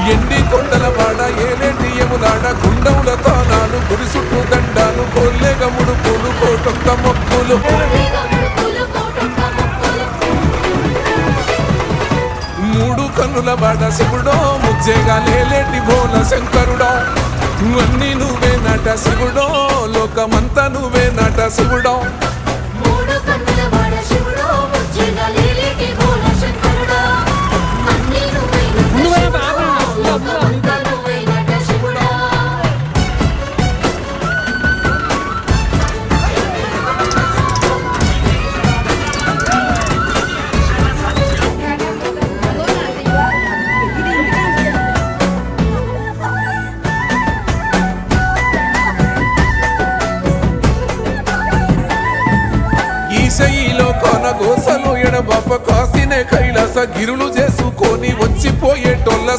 ఎండి కొండల వాడ ఏలేటి యములాడ గుండముల తానాలు గుడి చుట్టూ దండాలు కొల్లేగ ముడుపులు కోటొక్క మొక్కులు మూడు కన్నుల వాడ శివుడో ముజ్జేగా లేలేటి భోల శంకరుడో అన్నీ నువ్వే నట శివుడో లోకమంతా నువ్వే నట శివుడో ఈశయిలో కొనగోసలు ఎడబాప కాసినే కైలాస గిరులు చేసుకొని వచ్చిపోయేటోళ్ళ